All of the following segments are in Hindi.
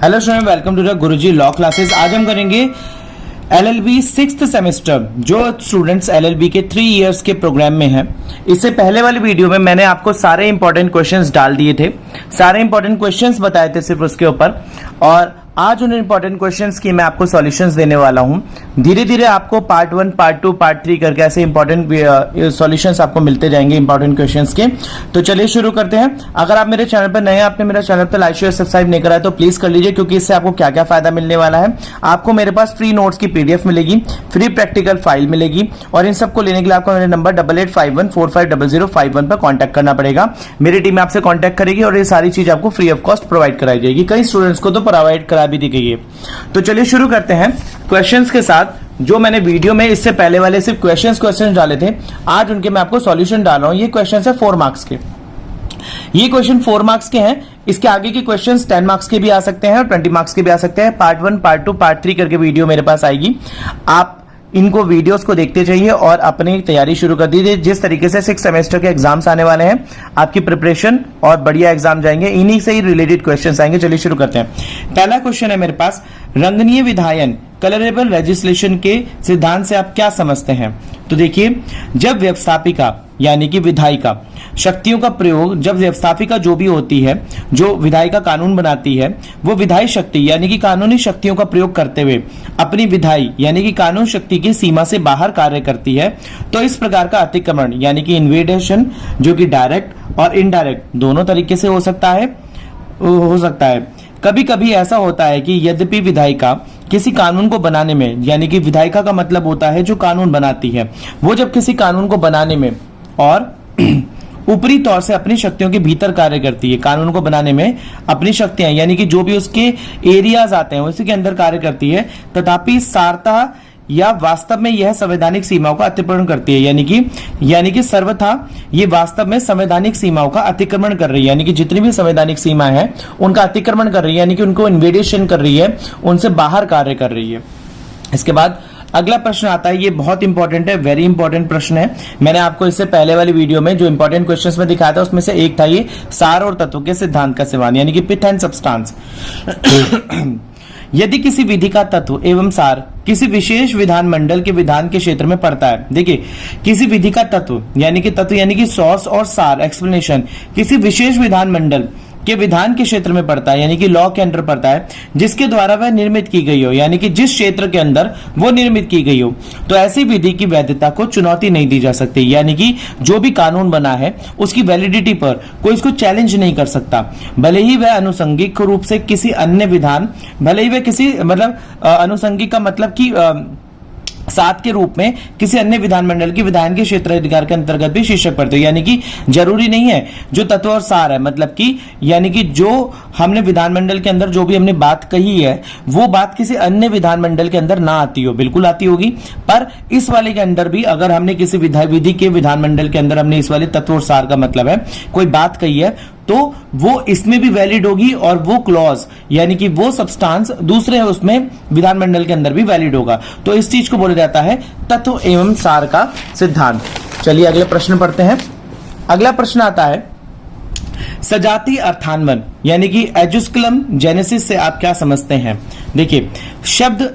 Hello student, welcome to the Guruji law classes. आज हम करेंगे एलएलबी 6th सेमेस्टर। जो स्टूडेंट्स एलएलबी के 3 इयर्स के प्रोग्राम में हैं, इससे पहले वाली वीडियो में मैंने आपको सारे इंपॉर्टेंट क्वेश्चंस डाल दिए थे, सारे इंपॉर्टेंट क्वेश्चंस बताए थे सिर्फ उसके ऊपर। और आज उन इंपॉर्टेंट क्वेश्चंस की मैं आपको सॉल्यूशंस देने वाला हूं। धीरे धीरे आपको पार्ट 1, पार्ट 2, पार्ट 3 करके ऐसे इंपॉर्टेंट सॉल्यूशंस आपको मिलते जाएंगे इंपॉर्टेंट क्वेश्चंस के। तो चलिए शुरू करते हैं। अगर आप मेरे चैनल पर नए हैं, आपने मेरा चैनल पर लाइक शेयर सब्सक्राइब नहीं करा है तो प्लीज कर लीजिए, क्योंकि इससे आपको क्या क्या फायदा मिलने वाला है। आपको मेरे पास फ्री नोट्स की पीडीएफ मिलेगी, फ्री प्रैक्टिकल फाइल मिलेगी, और इन सबको लेने के लिए आपको मेरे नंबर 8851450051 पर कॉन्टैक्ट करना पड़ेगा। मेरी टीम आपसे कॉन्टैक्ट करेगी और ये सारी चीज आपको फ्री ऑफ कॉस्ट प्रोवाइड कराई जाएगी। कई स्टूडेंट्स को तो प्रोवाइड करा भी दी गई है। तो चलिए शुरू करते हैं क्वेश्चंस के साथ। जो मैंने वीडियो में इससे पहले वाले सिर्फ क्वेश्चंस डाले थे, आज उनके मैं आपको सॉल्यूशन डाल रहा हूं। ये क्वेश्चंस है 4 मार्क्स के। ये क्वेश्चन 4 मार्क्स के हैं। इसके आगे के क्वेश्चंस 10 मार्क्स के भी आ सकते हैं और 20 मार्क्स के भी आ सकते हैं। पार्ट 1, पार्ट 2, पार्ट 3 करके वीडियो मेरे पास आएगी। आप इनको वीडियोस को देखते जाइए और अपनी तैयारी शुरू कर दीजिए। जिस तरीके से 6 सेमेस्टर के एग्जाम्स आने वाले हैं, आपकी प्रिपरेशन और बढ़िया एग्जाम जाएंगे, इन्हीं से ही रिलेटेड क्वेश्चंस आएंगे। चलिए शुरू करते हैं। पहला क्वेश्चन है मेरे पास, रंगनीय विधायन कलरेबल लेजिस्लेशन के सिद्धांत से आप क्या समझते हैं? तो देखिए, जब व्यवस्थापिका यानी कि विधायिका शक्तियों का प्रयोग, जब व्यवस्थापिका जो भी होती है, जो विधायिका कानून बनाती है, वो विधायी शक्ति यानी कि कानूनी शक्तियों का प्रयोग करते हुए अपनी विधायी यानी कि कानून शक्ति की सीमा से बाहर कार्य करती है, तो इस प्रकार का अतिक्रमण यानी कि इन्वेडेशन, जो कि डायरेक्ट और इनडायरेक्ट दोनों तरीके से हो सकता है। कभी कभी ऐसा होता है कि यद्यपि विधायिका किसी कानून को बनाने में, यानी कि विधायिका का मतलब होता है जो कानून बनाती है, वो जब किसी कानून को बनाने में और ऊपरी तौर से अपनी शक्तियों के भीतर कार्य करती है, कानून को बनाने में अपनी शक्तियां यानी कि जो भी उसके एरियाज आते हैं उसी के अंदर कार्य करती है, तथापि सारता या वास्तव में यह संवैधानिक सीमाओं का अतिक्रमण करती है, यानी कि सर्वथा ये वास्तव में संवैधानिक सीमाओं का अतिक्रमण कर रही है, यानी कि जितनी भी संवैधानिक सीमा है उनका अतिक्रमण कर रही है, यानी कि उनको इन्वेडेशन कर रही है, उनसे बाहर कार्य कर रही है। इसके बाद अगला प्रश्न आता है, ये बहुत इंपॉर्टेंट है, वेरी इंपॉर्टेंट प्रश्न है। मैंने आपको इससे पहले वाली वीडियो में जो इंपॉर्टेंट क्वेश्चंस में दिखाया था उसमें से एक था ये सार और तत्व के सिद्धांत का सिद्धांत, यानी कि पिथ एंड सब्सटेंस। यदि किसी विधि का तत्व एवं सार किसी विशेष विधान मंडल के विधान के क्षेत्र में पड़ता है, देखिए किसी विधि का तत्व यानी कि सोर्स और सार एक्सप्लेनेशन किसी विशेष विधान मंडल के विधान के क्षेत्र में पड़ता है, यानी कि लॉ के अंडर पड़ता है, जिसके द्वारा वह निर्मित की गई हो, यानी कि जिस क्षेत्र के अंदर वो निर्मित की गई हो, तो ऐसी विधि की वैधता को चुनौती नहीं दी जा सकती, यानी कि जो भी कानून बना है उसकी वैलिडिटी पर कोई इसको चैलेंज नहीं कर सकता, भले ही वह अनुसंगिक रूप से किसी अन्य विधान, भले ही वह किसी अनुसंगिक का मतलब कि साथ के रूप में किसी अन्य विधानमंडल की विधान के क्षेत्र अधिकार के अंतर्गत भी शीर्षक पड़ते हैं, यानी कि जरूरी नहीं है जो तत्व और सार है, मतलब कि यानी कि जो हमने विधानमंडल के अंदर जो भी हमने बात कही है वो बात किसी अन्य विधानमंडल के अंदर ना आती हो, बिल्कुल आती होगी, पर इस वाले के अंदर भी अगर हमने किसी विधि के विधानमंडल के अंदर हमने इस वाले तत्व और सार का मतलब है कोई बात कही है, तो वो इसमें भी वैलिड होगी और वो क्लॉज यानी कि वो सब्सटेंस दूसरे उसमें विधानमंडल के अंदर भी वैलिड होगा। तो इस चीज को बोला जाता है तत्व एवं सार का सिद्धांत। चलिए अगले प्रश्न पढ़ते हैं। अगला प्रश्न आता है, सजातीय अर्थान्वयन यानी कि एजुस्कुलम जेनेसिस से आप क्या समझते हैं? देखिए, शब्द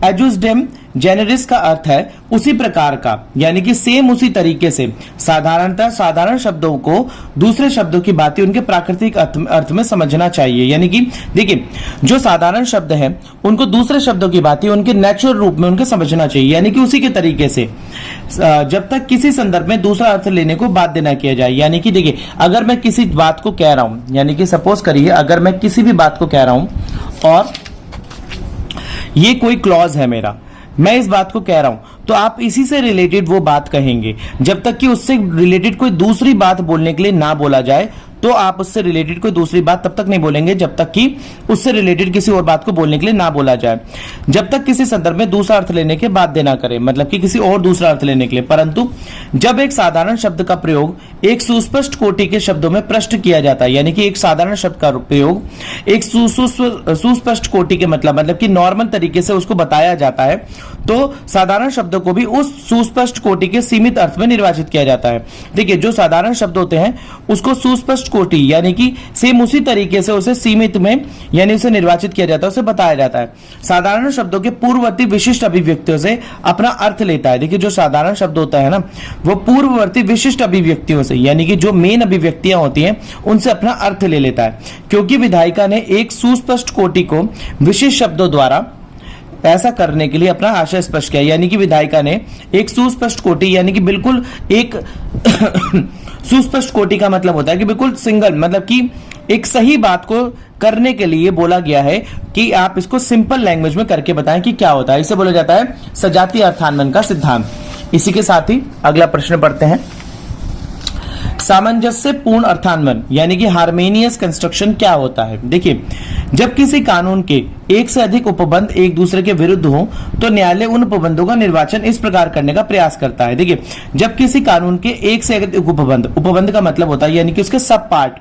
एजुस्डेम जेनेरिस का अर्थ है उसी प्रकार का, यानी कि सेम उसी तरीके से साधारणतः साधारण शब्दों को दूसरे शब्दों की भांति उनके प्राकृतिक अर्थ में समझना चाहिए, यानी कि देखिए जो साधारण शब्द हैं उनको दूसरे शब्दों की भांति उनके नेचुरल रूप में उनके समझना चाहिए, यानी कि उसी के तरीके से जब तक किसी संदर्भ में दूसरा अर्थ लेने को बाध्य न किया जाए। यानी कि देखिए, अगर मैं किसी बात को कह रहा हूं, यानी कि सपोज करिए अगर मैं किसी भी बात को कह रहा हूं और ये कोई क्लॉज है मेरा, मैं इस बात को कह रहा हूं, तो आप इसी से रिलेटेड वो बात कहेंगे जब तक कि उससे रिलेटेड कोई दूसरी बात बोलने के लिए ना बोला जाए, तो आप उससे रिलेटेड कोई दूसरी बात तब तक नहीं बोलेंगे जब तक कि उससे रिलेटेड किसी और बात को बोलने के लिए ना बोला जाए, जब तक किसी संदर्भ में दूसरा अर्थ लेने के बाद देना करें, मतलब कि किसी और दूसरा अर्थ लेने के लिए। परंतु जब एक साधारण शब्द का प्रयोग एक सुस्पष्ट कोटि के शब्दों में प्रश्न किया जाता है, यानी कि एक साधारण शब्द का प्रयोग एक सुस्पष्ट कोटि के मतलब कि नॉर्मल तरीके से उसको बताया जाता है, तो साधारण शब्दों को भी उस सुस्पष्ट कोटि के सीमित अर्थ में निर्वाचित किया जाता है। देखिए, जो साधारण शब्द होते हैं उसको सुस्पष्ट कोटि यानी कि सेम उसी तरीके से उसे सीमित में यानी उसे निर्वाचित किया जाता है, उसे बताया जाता है। साधारण शब्दों के पूर्ववर्ती विशिष्ट अभिव्यक्तियों से अपना अर्थ लेता है। देखिए जो साधारण शब्द होता है ना, वो पूर्ववर्ती विशिष्ट अभिव्यक्तियों से यानी कि जो मेन अभिव्यक्तियां होती हैं उनसे अपना अर्थ ले लेता है। क्योंकि विधायिका ने एक सुस्पष्ट कोटि को विशिष्ट शब्दों द्वारा ऐसा करने के लिए अपना आशय स्पष्ट किया, यानी कि विधायिका ने एक सुस्पष्ट कोटि यानी कि बिल्कुल एक सुस्पष्ट कोटि का मतलब होता है कि बिल्कुल सिंगल, मतलब कि एक सही बात को करने के लिए बोला गया है कि आप इसको सिंपल लैंग्वेज में करके बताएं कि क्या होता है। इसे बोला जाता है सजातीय अर्थान्वयन का सिद्धांत। इसी के साथ ही अगला प्रश्न पढ़ते हैं। सामंजस्य पूर्ण अर्थान्वयन यानी कि हार्मोनियस कंस्ट्रक्शन क्या होता है? देखिए, जब किसी कानून के एक से अधिक उपबंध एक दूसरे के विरुद्ध हो तो न्यायालय उन उपबंधों का निर्वाचन इस प्रकार करने का प्रयास करता है। देखिए, जब किसी कानून के एक से अधिक उपबंध का मतलब होता है यानी कि उसके सब पार्ट,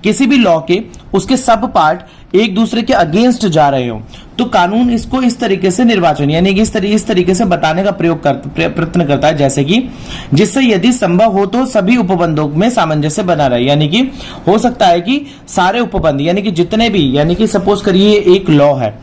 किसी भी लॉ के उसके सब पार्ट एक दूसरे के अगेंस्ट जा रहे हो तो कानून इसको इस तरीके से निर्वाचन यानी कि इस तरीके से बताने का प्रयत्न करता है, जैसे कि जिससे यदि संभव हो तो सभी उपबंधों में सामंजस्य बना रहे। यानी कि हो सकता है कि सारे उपबंध यानी कि जितने भी, यानी कि सपोज करिए एक लॉ है,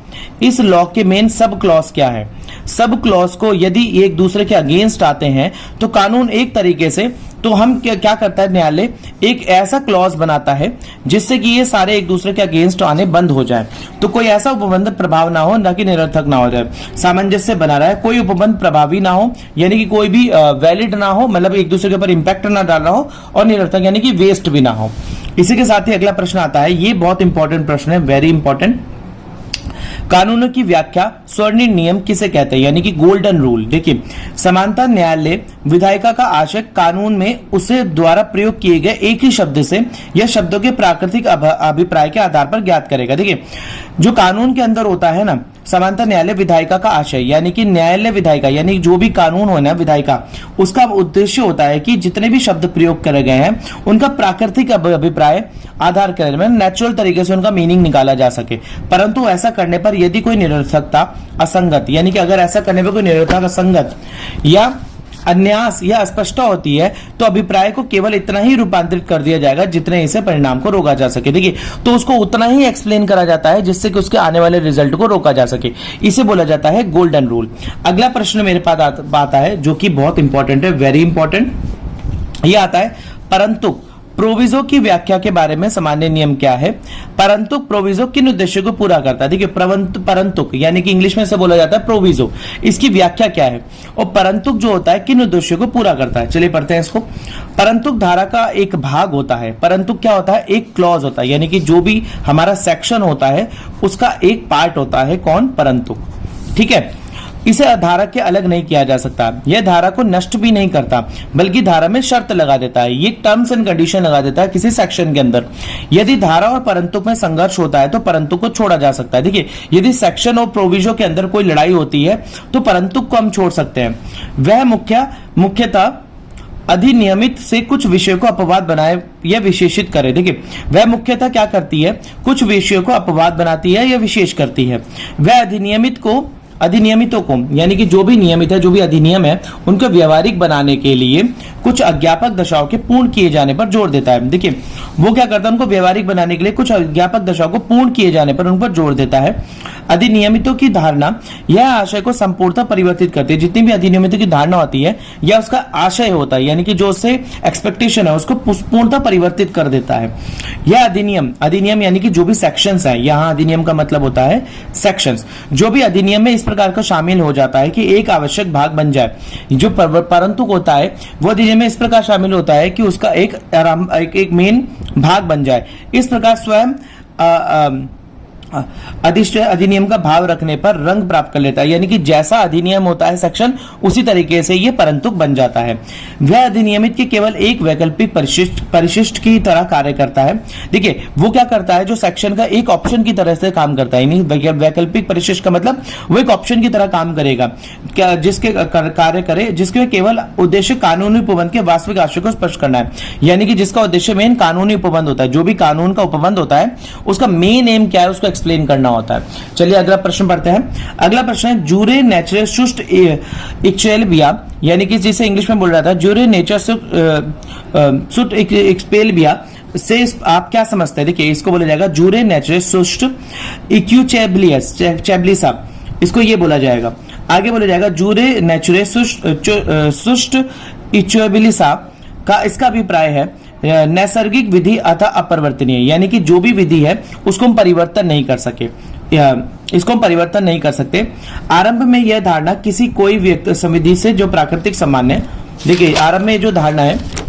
इस लॉ के मेन सब क्लॉज क्या है, सब क्लॉज को यदि एक दूसरे के अगेंस्ट आते हैं तो कानून एक तरीके से, तो हम क्या करता है, न्यायालय एक ऐसा क्लॉज बनाता है जिससे कि ये सारे एक दूसरे के अगेंस्ट आने बंद हो जाए, तो कोई ऐसा उपबंध प्रभाव ना हो, ना कि निरर्थक ना हो जाए। सामंजस्य बना रहा है, कोई उपबंध प्रभावी ना हो यानी कि कोई भी वैलिड ना हो, मतलब एक दूसरे के ऊपर इंपैक्ट ना डाल रहा हो, और निरर्थक यानी कि वेस्ट भी ना हो। इसी के साथ ही अगला प्रश्न आता है, ये बहुत इंपॉर्टेंट प्रश्न है, वेरी इंपॉर्टेंट। कानूनों की व्याख्या स्वर्णिम नियम किसे कहते हैं, यानी कि गोल्डन रूल। देखिए, समानता न्यायालय विधायिका का आशय कानून में उसे द्वारा प्रयोग किए गए एक ही शब्द से या शब्दों के प्राकृतिक अभिप्राय के आधार पर ज्ञात करेगा। देखिए, जो कानून के अंदर होता है ना, समानता न्यायालय विधायिका का आशय यानी कि न्यायालय विधायिका यानी जो भी कानून हो ना विधायिका, उसका उद्देश्य होता है कि जितने भी शब्द प्रयोग करे गए हैं उनका प्राकृतिक अभिप्राय आधार के में नेचुरल तरीके से उनका मीनिंग निकाला जा सके। परंतु ऐसा करने पर यदि कोई निरर्थकता असंगत, यानी कि अगर ऐसा करने पर कोई निरर्थक असंगत या अन्यास या अस्पष्टता होती है तो अभिप्राय को केवल इतना ही रूपांतरित कर दिया जाएगा जितने इसे परिणाम को रोका जा सके। देखिए, तो उसको उतना ही एक्सप्लेन करा जाता है जिससे कि उसके आने वाले रिजल्ट को रोका जा सके। इसे बोला जाता है गोल्डन रूल। अगला प्रश्न मेरे पास आता है जो कि बहुत इंपॉर्टेंट है, वेरी इंपॉर्टेंट। यह आता है, परंतु प्रोविजो की व्याख्या के बारे में सामान्य नियम क्या है? परंतु प्रोविजो किन उद्देश्यों को पूरा करता है? देखिए, परंतु यानी कि इंग्लिश में से बोला जाता है प्रोविजो, इसकी व्याख्या क्या है? और परंतु जो होता है किन उद्देश्यों को पूरा करता है? चलिए पढ़ते हैं इसको। परंतु धारा का एक भाग होता है। परंतु क्या होता है? एक क्लॉज होता है, यानी कि जो भी हमारा सेक्शन होता है उसका एक पार्ट होता है। कौन? परंतु। ठीक है, इसे धारा के अलग नहीं किया जा सकता। यह धारा को नष्ट भी नहीं करता बल्कि धारा में शर्त लगा देता है, ये टर्म्स एंड कंडीशन लगा देता है किसी सेक्शन के अंदर। यदि धारा और परंतु में संघर्ष होता है तो परंतु को छोड़ा जा सकता है। देखिए, यदि सेक्शन और प्रोविजो के अंदर कोई लड़ाई होती है तो परंतु को हम छोड़ सकते हैं। वह मुख्यतः अधिनियमित से कुछ विषयों को अपवाद बनाए या विशेषित करे। देखिए, वह मुख्यतः क्या करती है? कुछ विषयों को अपवाद बनाती है या विशेष करती है। वह अधिनियमितों को यानी कि जो भी नियमित है, जो भी अधिनियम है, उनको व्यवहारिक बनाने के लिए कुछ अज्ञापक दशाओं के पूर्ण किए जाने पर जोर देता है। देखिए, वो क्या करता है? उनको व्यवहारिक बनाने के लिए कुछ अज्ञापक दशाओं को पूर्ण किए जाने पर उन पर जोर देता है। अधिनियमितों की धारणा यह आशय को संपूर्णतः परिवर्तित करती है। जितनी भी अधिनियमितों की धारणा होती है या उसका आशय होता है, यानी कि जो उससे एक्सपेक्टेशन है उसको पूर्णतः परिवर्तित कर देता है। यह अधिनियम यानी कि जो भी सेक्शंस है, यहाँ अधिनियम का मतलब होता है सेक्शंस, जो भी अधिनियम में इस प्रकार का शामिल हो जाता है कि एक आवश्यक भाग बन जाए। जो परंतु होता है वो अधिनियम में इस प्रकार शामिल होता है कि उसका एक मेन भाग बन जाए। इस प्रकार स्वयं अधिष्ठ अधिनियम का भाव रखने पर रंग प्राप्त कर लेता है, यानी कि जैसा अधिनियम होता है सेक्शन, उसी तरीके से ये परंतु बन जाता है। वह अधिनियमित के केवल एक वैकल्पिक परिशिष्ट की तरह कार्य करता है। देखिए, वो क्या करता है? जो सेक्शन का एक ऑप्शन की तरह से काम करता है। यानी वैकल्पिक परिशिष्ट का मतलब वो एक ऑप्शन की तरह काम करेगा, जिसके कार्य करे, जिसके केवल उद्देश्य कानूनी उपबंध के वास्तविक आशय को स्पष्ट करना है। यानी कि जिसका उद्देश्य मेन कानूनी उपबंध होता है, जो भी कानून का उपबंध होता है उसका मेन एम क्या है उसको एक्सप्लेन करना होता है। चलिए अगला प्रश्न पढ़ते हैं। अगला प्रश्न है जूरे नेचुरे सुस्ट इक्चुएलबिया, यानी कि जिसे इंग्लिश में बोल रहा था जूरे नेचर सुस्ट इक्चुएलबिया से आप क्या समझते हैं? देखिए इसको बोला जाएगा जूरे नेचुरे सुस्ट इक्यूचेब्लियस चेब्लिसा, इसको ये बोला जाएगा। आगे बोला जाएगा जूरे नेचुरे सुस्ट इक्यूबिलिसा का इसका अभिप्राय है नैसर्गिक विधि अथवा अपरिवर्तनीय, यानी कि जो भी विधि है उसको हम परिवर्तन नहीं कर सके, इसको हम परिवर्तन नहीं कर सकते। आरंभ में यह धारणा किसी कोई व्यक्ति संविधि से जो प्राकृतिक सामान्य, देखिए आरंभ में जो धारणा है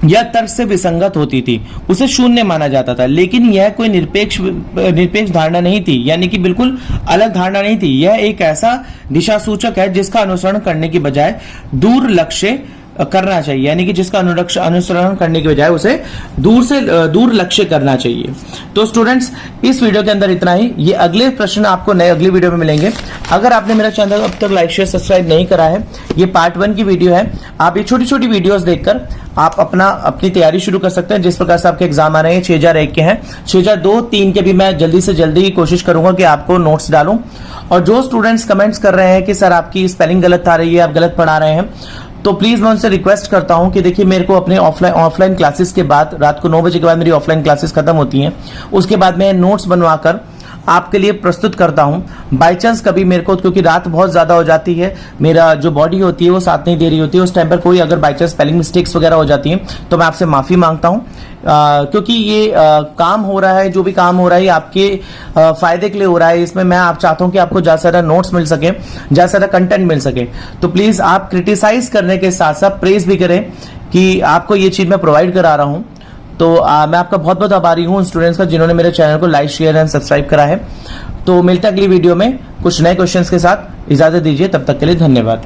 यह तर्क से विसंगत होती थी, उसे शून्य माना जाता था, लेकिन यह कोई निरपेक्ष धारणा नहीं थी, यानी कि बिल्कुल अलग धारणा नहीं थी। यह एक ऐसा दिशा सूचक है जिसका अनुसरण करने की बजाय दूर लक्ष्य करना चाहिए, यानी कि जिसका अनुसरण करने के बजाय उसे दूर लक्ष्य करना चाहिए। तो स्टूडेंट्स इस वीडियो के अंदर इतना ही। ये अगले प्रश्न आपको नए अगली वीडियो में मिलेंगे। अगर आपने मेरा चैनल अब तक लाइक शेयर सब्सक्राइब नहीं करा है, ये पार्ट 1 की वीडियो है। आप ये छोटी छोटी वीडियोस देखकर आप अपनी तैयारी शुरू कर सकते हैं। जिस प्रकार से आपके एग्जाम आ रहे हैं 6001 के हैं, 6002-3 के भी मैं जल्दी से जल्दी कोशिश करूंगा कि आपको नोट्स डालूं। और जो स्टूडेंट्स कमेंट्स कर रहे हैं कि सर आपकी स्पेलिंग गलत आ रही है, आप गलत पढ़ा रहे हैं, तो प्लीज मैं उनसे रिक्वेस्ट करता हूं कि देखिए मेरे को अपने ऑफलाइन क्लासेस के बाद रात को 9 बजे के बाद मेरी ऑफलाइन क्लासेस खत्म होती हैं, उसके बाद मैं नोट्स बनवाकर आपके लिए प्रस्तुत करता हूं। बाई चांस कभी मेरे को, क्योंकि रात बहुत ज्यादा हो जाती है, मेरा जो बॉडी होती है वो साथ नहीं दे रही होती है, उस टाइम पर कोई अगर बाई चांस स्पेलिंग मिस्टेक्स वगैरह हो जाती हैं तो मैं आपसे माफी मांगता हूं। क्योंकि ये काम हो रहा है, जो भी काम हो रहा है आपके फायदे के लिए हो रहा है। इसमें मैं आप चाहता हूं कि आपको ज्यादा से ज्यादा नोट्स मिल सके, ज्यादा से ज्यादा कंटेंट मिल सके। तो प्लीज आप क्रिटिसाइज करने के साथ साथ प्रेज भी करें कि आपको ये चीज मैं प्रोवाइड करा रहा हूं। तो मैं आपका बहुत बहुत आभारी हूं उन स्टूडेंट्स का जिन्होंने मेरे चैनल को लाइक शेयर एंड सब्सक्राइब करा है। तो मिलते हैं अगली वीडियो में कुछ नए क्वेश्चंस के साथ। इजाजत दीजिए, तब तक के लिए धन्यवाद।